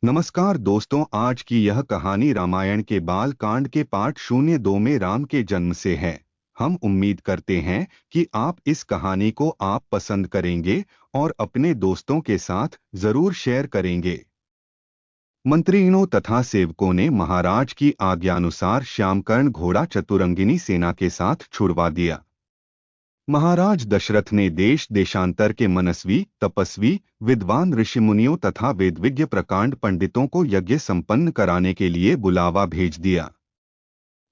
नमस्कार दोस्तों, आज की यह कहानी रामायण के बाल कांड के पार्ट 02 में राम के जन्म से है। हम उम्मीद करते हैं कि आप इस कहानी को पसंद करेंगे और अपने दोस्तों के साथ जरूर शेयर करेंगे। मंत्रियों तथा सेवकों ने महाराज की आज्ञानुसार श्यामकर्ण घोड़ा चतुरंगिनी सेना के साथ छुड़वा दिया। महाराज दशरथ ने देश देशांतर के मनस्वी, तपस्वी, विद्वान ऋषिमुनियों तथा वेदविज्ञ प्रकांड पंडितों को यज्ञ संपन्न कराने के लिए बुलावा भेज दिया।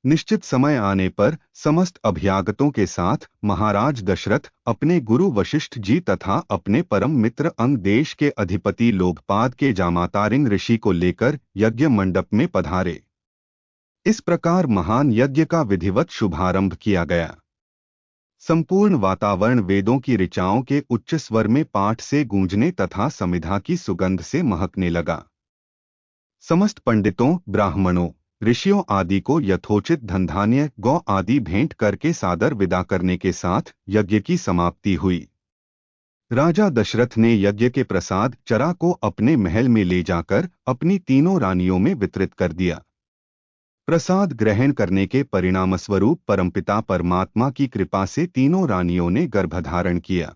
निश्चित समय आने पर समस्त अभ्यागतों के साथ महाराज दशरथ अपने गुरु वशिष्ठ जी तथा अपने परम मित्र अंग देश के अधिपति लोकपाद के जामातारिंग ऋषि को लेकर यज्ञ मंडप में पधारे। इस प्रकार महान यज्ञ का विधिवत शुभारंभ किया गया। संपूर्ण वातावरण वेदों की ऋचाओं के उच्च स्वर में पाठ से गूंजने तथा समिधा की सुगंध से महकने लगा। समस्त पंडितों, ब्राह्मणों, ऋषियों आदि को यथोचित धनधान्य, गौ आदि भेंट करके सादर विदा करने के साथ यज्ञ की समाप्ति हुई। राजा दशरथ ने यज्ञ के प्रसाद चरा को अपने महल में ले जाकर अपनी तीनों रानियों में वितरित कर दिया। प्रसाद ग्रहण करने के परिणामस्वरूप परमपिता परमात्मा की कृपा से तीनों रानियों ने गर्भधारण किया।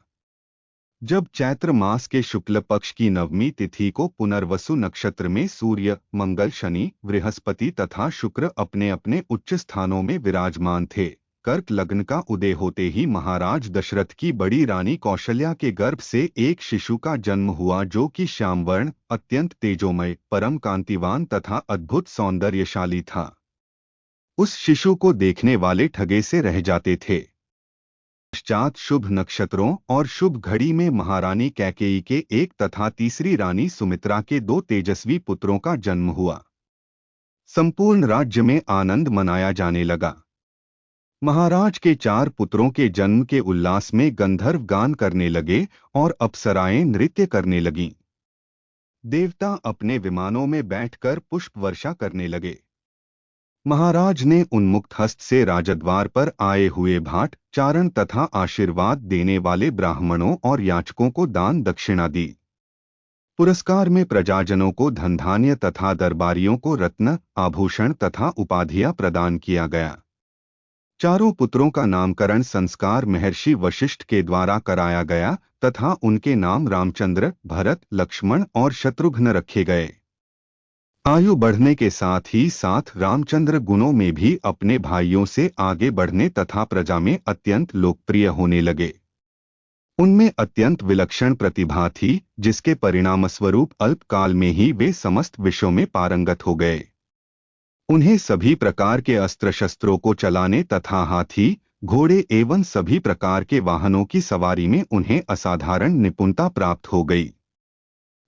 जब चैत्र मास के शुक्ल पक्ष की नवमी तिथि को पुनर्वसु नक्षत्र में सूर्य, मंगल, शनि, बृहस्पति तथा शुक्र अपने अपने उच्च स्थानों में विराजमान थे, कर्क लग्न का उदय होते ही महाराज दशरथ की बड़ी रानी कौशल्या के गर्भ से एक शिशु का जन्म हुआ, जो कि श्यामवर्ण, अत्यंत तेजोमय, परम कांतिवान तथा अद्भुत सौंदर्यशाली था। उस शिशु को देखने वाले ठगे से रह जाते थे। पश्चात शुभ नक्षत्रों और शुभ घड़ी में महारानी कैकेयी के एक तथा तीसरी रानी सुमित्रा के दो तेजस्वी पुत्रों का जन्म हुआ। संपूर्ण राज्य में आनंद मनाया जाने लगा। महाराज के 4 पुत्रों के जन्म के उल्लास में गंधर्व गान करने लगे और अप्सराएं नृत्य करने लगीं। देवता अपने विमानों में बैठकर पुष्प वर्षा करने लगे। महाराज ने उन्मुक्त हस्त से राजद्वार पर आए हुए भाट, चारण तथा आशीर्वाद देने वाले ब्राह्मणों और याचकों को दान दक्षिणा दी। पुरस्कार में प्रजाजनों को धनधान्य तथा दरबारियों को रत्न, आभूषण तथा उपाधियां प्रदान किया गया। चारों पुत्रों का नामकरण संस्कार महर्षि वशिष्ठ के द्वारा कराया गया तथा उनके नाम रामचंद्र, भरत, लक्ष्मण और शत्रुघ्न रखे गए। आयु बढ़ने के साथ ही साथ रामचंद्र गुणों में भी अपने भाइयों से आगे बढ़ने तथा प्रजा में अत्यंत लोकप्रिय होने लगे। उनमें अत्यंत विलक्षण प्रतिभा थी, जिसके परिणामस्वरूप अल्पकाल में ही वे समस्त विषयों में पारंगत हो गए। उन्हें सभी प्रकार के अस्त्र शस्त्रों को चलाने तथा हाथी, घोड़े एवं सभी प्रकार के वाहनों की सवारी में उन्हें असाधारण निपुणता प्राप्त हो गई।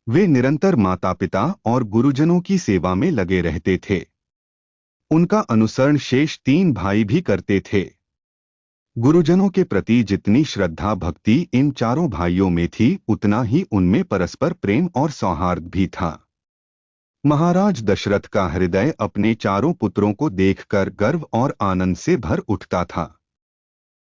वे निरंतर माता पिता और गुरुजनों की सेवा में लगे रहते थे। उनका अनुसरण शेष 3 भाई भी करते थे। गुरुजनों के प्रति जितनी श्रद्धा भक्ति इन चारों भाइयों में थी, उतना ही उनमें परस्पर प्रेम और सौहार्द भी था। महाराज दशरथ का हृदय अपने चारों पुत्रों को देखकर गर्व और आनंद से भर उठता था।